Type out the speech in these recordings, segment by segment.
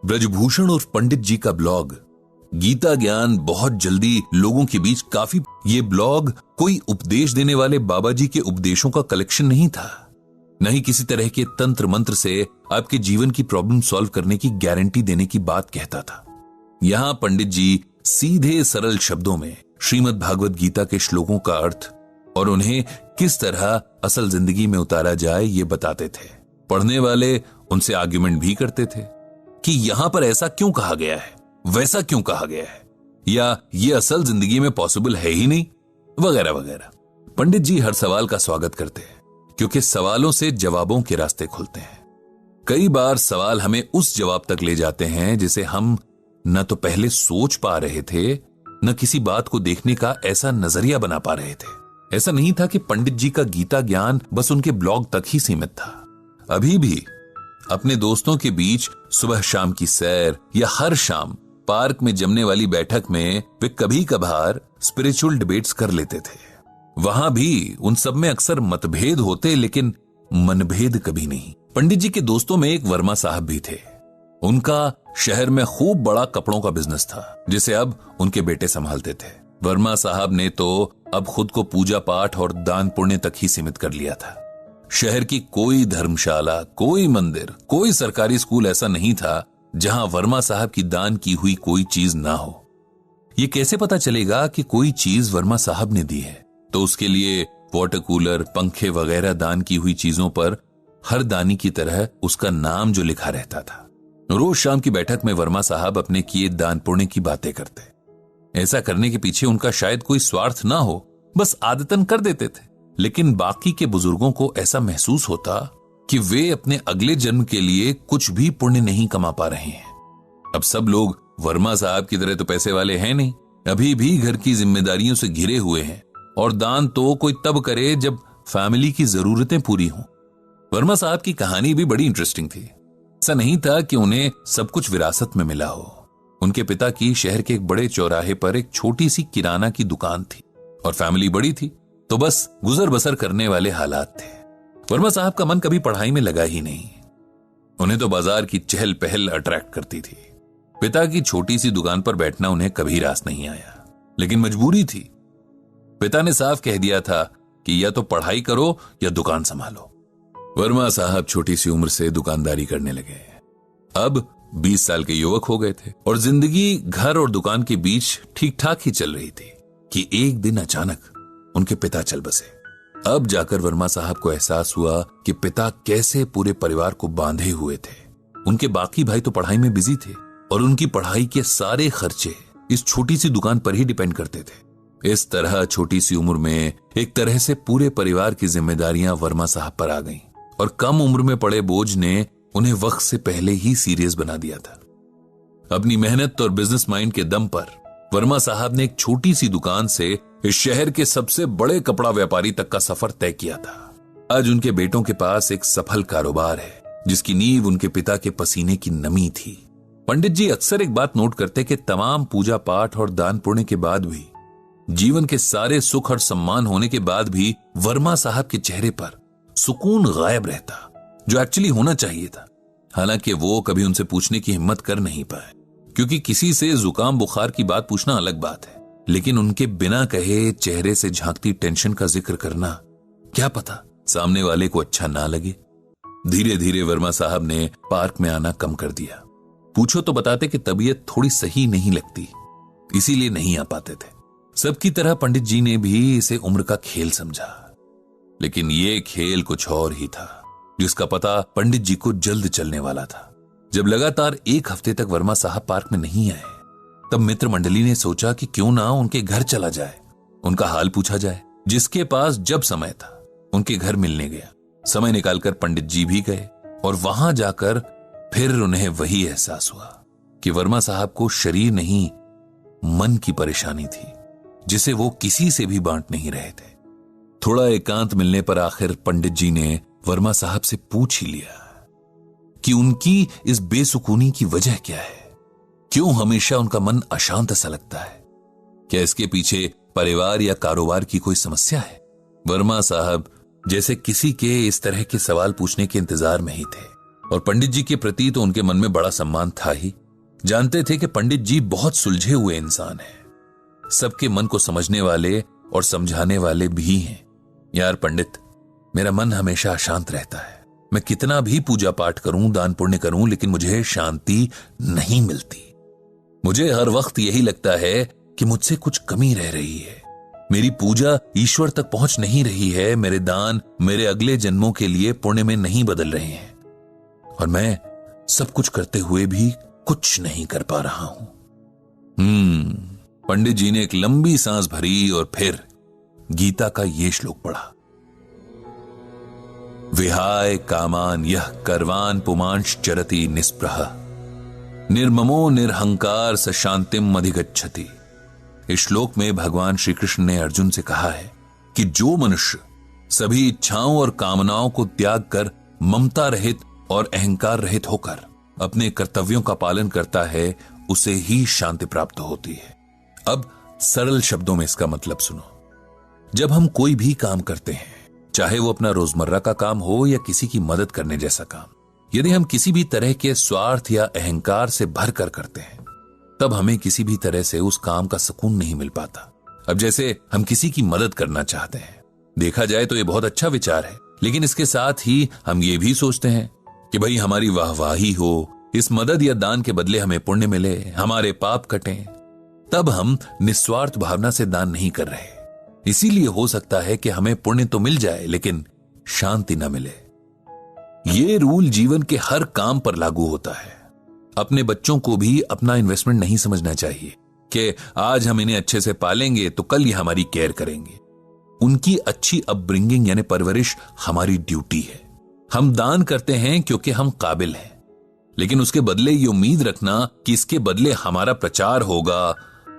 ब्रजभूषण और पंडित जी का ब्लॉग गीता ज्ञान बहुत जल्दी लोगों के बीच काफी। ये ब्लॉग कोई उपदेश देने वाले बाबा जी के उपदेशों का कलेक्शन नहीं था, न ही किसी तरह के तंत्र मंत्र से आपके जीवन की प्रॉब्लम सॉल्व करने की गारंटी देने की बात कहता था। यहां पंडित जी सीधे सरल शब्दों में श्रीमद् भागवत गीता के श्लोकों का अर्थ और उन्हें किस तरह असल जिंदगी में उतारा जाए ये बताते थे। पढ़ने वाले उनसे आर्ग्यूमेंट भी करते थे कि यहां पर ऐसा क्यों कहा गया है, वैसा क्यों कहा गया है, या ये असल जिंदगी में पॉसिबल है ही नहीं, वगैरह वगैरह। पंडित जी हर सवाल का स्वागत करते हैं क्योंकि सवालों से जवाबों के रास्ते खुलते हैं। कई बार सवाल हमें उस जवाब तक ले जाते हैं जिसे हम न तो पहले सोच पा रहे थे, न किसी बात को देखने का ऐसा नजरिया बना पा रहे थे। ऐसा नहीं था कि पंडित जी का गीता ज्ञान बस उनके ब्लॉग तक ही सीमित था। अभी भी अपने दोस्तों के बीच सुबह शाम की सैर या हर शाम पार्क में जमने वाली बैठक में वे कभी कभार स्पिरिचुअल डिबेट्स कर लेते थे। वहां भी उन सब में अक्सर मतभेद होते, लेकिन मनभेद कभी नहीं। पंडित जी के दोस्तों में एक वर्मा साहब भी थे। उनका शहर में खूब बड़ा कपड़ों का बिजनेस था जिसे अब उनके बेटे संभालते थे। वर्मा साहब ने तो अब खुद को पूजा पाठ और दान पुण्य तक ही सीमित कर लिया था। शहर की कोई धर्मशाला, कोई मंदिर, कोई सरकारी स्कूल ऐसा नहीं था जहां वर्मा साहब की दान की हुई कोई चीज ना हो। ये कैसे पता चलेगा कि कोई चीज वर्मा साहब ने दी है? तो उसके लिए वाटर कूलर, पंखे वगैरह दान की हुई चीजों पर हर दानी की तरह उसका नाम जो लिखा रहता था। रोज शाम की बैठक में वर्मा साहब अपने किए दान पुण्य की बातें करते। ऐसा करने के पीछे उनका शायद कोई स्वार्थ ना हो, बस आदतन कर देते थे। लेकिन बाकी के बुजुर्गों को ऐसा महसूस होता कि वे अपने अगले जन्म के लिए कुछ भी पुण्य नहीं कमा पा रहे हैं। अब सब लोग वर्मा साहब की तरह तो पैसे वाले हैं नहीं, अभी भी घर की जिम्मेदारियों से घिरे हुए हैं, और दान तो कोई तब करे जब फैमिली की जरूरतें पूरी हों। वर्मा साहब की कहानी भी बड़ी इंटरेस्टिंग थी। ऐसा नहीं था कि उन्हें सब कुछ विरासत में मिला हो। उनके पिता की शहर के एक बड़े चौराहे पर एक छोटी सी किराना की दुकान थी और फैमिली बड़ी थी, तो बस गुजर बसर करने वाले हालात थे। वर्मा साहब का मन कभी पढ़ाई में लगा ही नहीं। उन्हें तो बाजार की चहल पहल अट्रैक्ट करती थी। पिता की छोटी सी दुकान पर बैठना उन्हें कभी रास नहीं आया, लेकिन मजबूरी थी। पिता ने साफ कह दिया था कि या तो पढ़ाई करो या दुकान संभालो। वर्मा साहब छोटी सी उम्र से दुकानदारी करने लगे। अब 20 साल के युवक हो गए थे और जिंदगी घर और दुकान के बीच ठीक ठाक ही चल रही थी कि एक दिन अचानक उनके पिता चल बसे। अब जाकर वर्मा साहब को एहसास हुआ कि पिता कैसे पूरे परिवार को बांधे हुए थे। उनके बाकी भाई तो पढ़ाई में बिजी थे और उनकी पढ़ाई के सारे खर्चे इस छोटी सी दुकान पर ही डिपेंड करते थे। इस तरह छोटी सी उम्र में एक तरह से पूरे परिवार की जिम्मेदारियां वर्मा साहब पर आ गईं और कम उम्र में पड़े बोझ ने उन्हें वक्त से पहले ही सीरियस बना दिया था। अपनी मेहनत और बिजनेस माइंड के दम पर वर्मा साहब ने एक छोटी सी दुकान से इस शहर के सबसे बड़े कपड़ा व्यापारी तक का सफर तय किया था। आज उनके बेटों के पास एक सफल कारोबार है जिसकी नींव उनके पिता के पसीने की नमी थी। पंडित जी अक्सर एक बात नोट करते कि तमाम पूजा पाठ और दान पुण्य के बाद भी, जीवन के सारे सुख और सम्मान होने के बाद भी वर्मा साहब के चेहरे पर सुकून गायब रहता, जो एक्चुअली होना चाहिए था। हालांकि वो कभी उनसे पूछने की हिम्मत कर नहीं पाए, क्योंकि किसी से जुकाम बुखार की बात पूछना अलग बात है, लेकिन उनके बिना कहे चेहरे से झांकती टेंशन का जिक्र करना, क्या पता सामने वाले को अच्छा ना लगे। धीरे धीरे वर्मा साहब ने पार्क में आना कम कर दिया। पूछो तो बताते कि तबीयत थोड़ी सही नहीं लगती, इसीलिए नहीं आ पाते थे। सबकी तरह पंडित जी ने भी इसे उम्र का खेल समझा, लेकिन ये खेल कुछ और ही था जिसका पता पंडित जी को जल्द चलने वाला था। जब लगातार एक हफ्ते तक वर्मा साहब पार्क में नहीं आए, तब मित्र मंडली ने सोचा कि क्यों ना उनके घर चला जाए, उनका हाल पूछा जाए। जिसके पास जब समय था उनके घर मिलने गया। समय निकालकर पंडित जी भी गए और वहां जाकर फिर उन्हें वही एहसास हुआ कि वर्मा साहब को शरीर नहीं, मन की परेशानी थी जिसे वो किसी से भी बांट नहीं रहे थे। थोड़ा एकांत मिलने पर आखिर पंडित जी ने वर्मा साहब से पूछ ही लिया कि उनकी इस बेसुकूनी की वजह क्या है, क्यों हमेशा उनका मन अशांत सा लगता है। क्या इसके पीछे परिवार या कारोबार की कोई समस्या है? वर्मा साहब जैसे किसी के इस तरह के सवाल पूछने के इंतजार में ही थे। और पंडित जी के प्रति तो उनके मन में बड़ा सम्मान था ही। जानते थे कि पंडित जी बहुत सुलझे हुए इंसान हैं, सबके मन को समझने वाले और समझाने वाले भी हैं। यार पंडित, मेरा मन हमेशा अशांत रहता है। मैं कितना भी पूजा पाठ करूं, दान पुण्य करूं, लेकिन मुझे शांति नहीं मिलती। मुझे हर वक्त यही लगता है कि मुझसे कुछ कमी रह रही है। मेरी पूजा ईश्वर तक पहुंच नहीं रही है, मेरे दान मेरे अगले जन्मों के लिए पुण्य में नहीं बदल रहे हैं, और मैं सब कुछ करते हुए भी कुछ नहीं कर पा रहा हूं। पंडित जी ने एक लंबी सांस भरी और फिर गीता का ये श्लोक पढ़ा। विहाय कामान यह कर्वान पुमांश चरति निस्पृह निर्ममो निरहंकार स शांतिम अधिगच्छति। इस श्लोक में भगवान श्री कृष्ण ने अर्जुन से कहा है कि जो मनुष्य सभी इच्छाओं और कामनाओं को त्याग कर ममता रहित और अहंकार रहित होकर अपने कर्तव्यों का पालन करता है, उसे ही शांति प्राप्त होती है। अब सरल शब्दों में इसका मतलब सुनो। जब हम कोई भी काम करते हैं, चाहे वो अपना रोजमर्रा का काम हो या किसी की मदद करने जैसा काम, यदि हम किसी भी तरह के स्वार्थ या अहंकार से भर कर करते हैं, तब हमें किसी भी तरह से उस काम का सुकून नहीं मिल पाता। अब जैसे हम किसी की मदद करना चाहते हैं, देखा जाए तो ये बहुत अच्छा विचार है, लेकिन इसके साथ ही हम ये भी सोचते हैं कि भाई हमारी वाहवाही हो, इस मदद या दान के बदले हमें पुण्य मिले, हमारे पाप कटें। तब हम निस्वार्थ भावना से दान नहीं कर रहे। इसीलिए हो सकता है कि हमें पुण्य तो मिल जाए लेकिन शांति न मिले। ये रूल जीवन के हर काम पर लागू होता है। अपने बच्चों को भी अपना इन्वेस्टमेंट नहीं समझना चाहिए कि आज हम इन्हें अच्छे से पालेंगे तो कल ये हमारी केयर करेंगे। उनकी अच्छी अपब्रिंगिंग यानी परवरिश हमारी ड्यूटी है। हम दान करते हैं क्योंकि हम काबिल हैं, लेकिन उसके बदले ये उम्मीद रखना कि इसके बदले हमारा प्रचार होगा,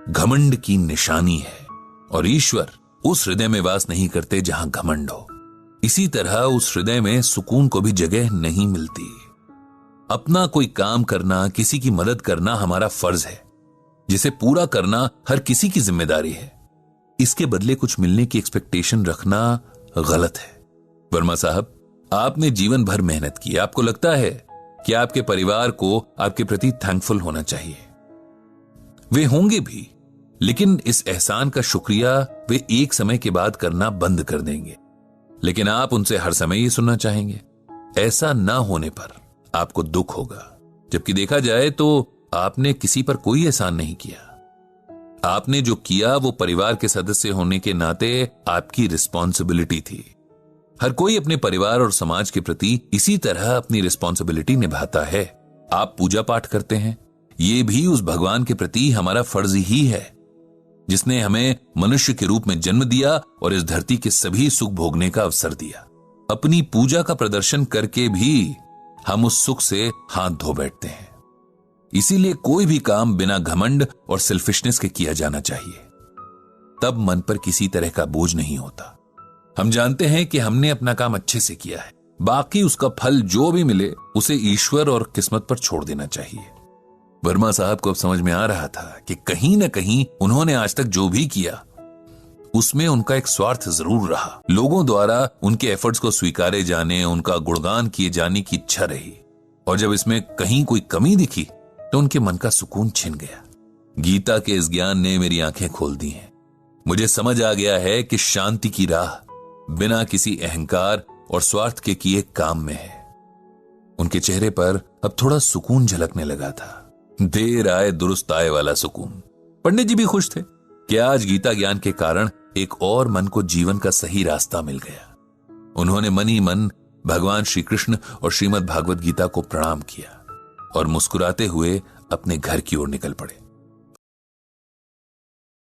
घमंड की निशानी है। और ईश्वर उस हृदय में वास नहीं करते जहां घमंड हो। इसी तरह उस हृदय में सुकून को भी जगह नहीं मिलती। अपना कोई काम करना, किसी की मदद करना हमारा फर्ज है, जिसे पूरा करना हर किसी की जिम्मेदारी है। इसके बदले कुछ मिलने की एक्सपेक्टेशन रखना गलत है। वर्मा साहब, आपने जीवन भर मेहनत की, आपको लगता है कि आपके परिवार को आपके प्रति थैंकफुल होना चाहिए। वे होंगे भी, लेकिन इस एहसान का शुक्रिया वे एक समय के बाद करना बंद कर देंगे। लेकिन आप उनसे हर समय ये सुनना चाहेंगे। ऐसा ना होने पर आपको दुख होगा, जबकि देखा जाए तो आपने किसी पर कोई एहसान नहीं किया। आपने जो किया वो परिवार के सदस्य होने के नाते आपकी रिस्पॉन्सिबिलिटी थी। हर कोई अपने परिवार और समाज के प्रति इसी तरह अपनी रिस्पॉन्सिबिलिटी निभाता है। आप पूजा पाठ करते हैं, ये भी उस भगवान के प्रति हमारा फर्ज ही है, जिसने हमें मनुष्य के रूप में जन्म दिया और इस धरती के सभी सुख भोगने का अवसर दिया। अपनी पूजा का प्रदर्शन करके भी हम उस सुख से हाथ धो बैठते हैं। इसीलिए कोई भी काम बिना घमंड और सेल्फिशनेस के किया जाना चाहिए, तब मन पर किसी तरह का बोझ नहीं होता। हम जानते हैं कि हमने अपना काम अच्छे से किया है, बाकी उसका फल जो भी मिले उसे ईश्वर और किस्मत पर छोड़ देना चाहिए। वर्मा साहब को अब समझ में आ रहा था कि कहीं न कहीं उन्होंने आज तक जो भी किया उसमें उनका एक स्वार्थ जरूर रहा। लोगों द्वारा उनके एफर्ट्स को स्वीकारे जाने, उनका गुणगान किए जाने की इच्छा रही, और जब इसमें कहीं कोई कमी दिखी तो उनके मन का सुकून छिन गया। गीता के इस ज्ञान ने मेरी आंखें खोल दी हैं। मुझे समझ आ गया है कि शांति की राह बिना किसी अहंकार और स्वार्थ के किए काम में है। उनके चेहरे पर अब थोड़ा सुकून झलकने लगा था। देर आए दुरुस्त आए वाला सुकून। पंडित जी भी खुश थे कि आज गीता ज्ञान के कारण एक और मन को जीवन का सही रास्ता मिल गया। उन्होंने मन ही मन भगवान श्री कृष्ण और श्रीमद् भागवत गीता को प्रणाम किया और मुस्कुराते हुए अपने घर की ओर निकल पड़े।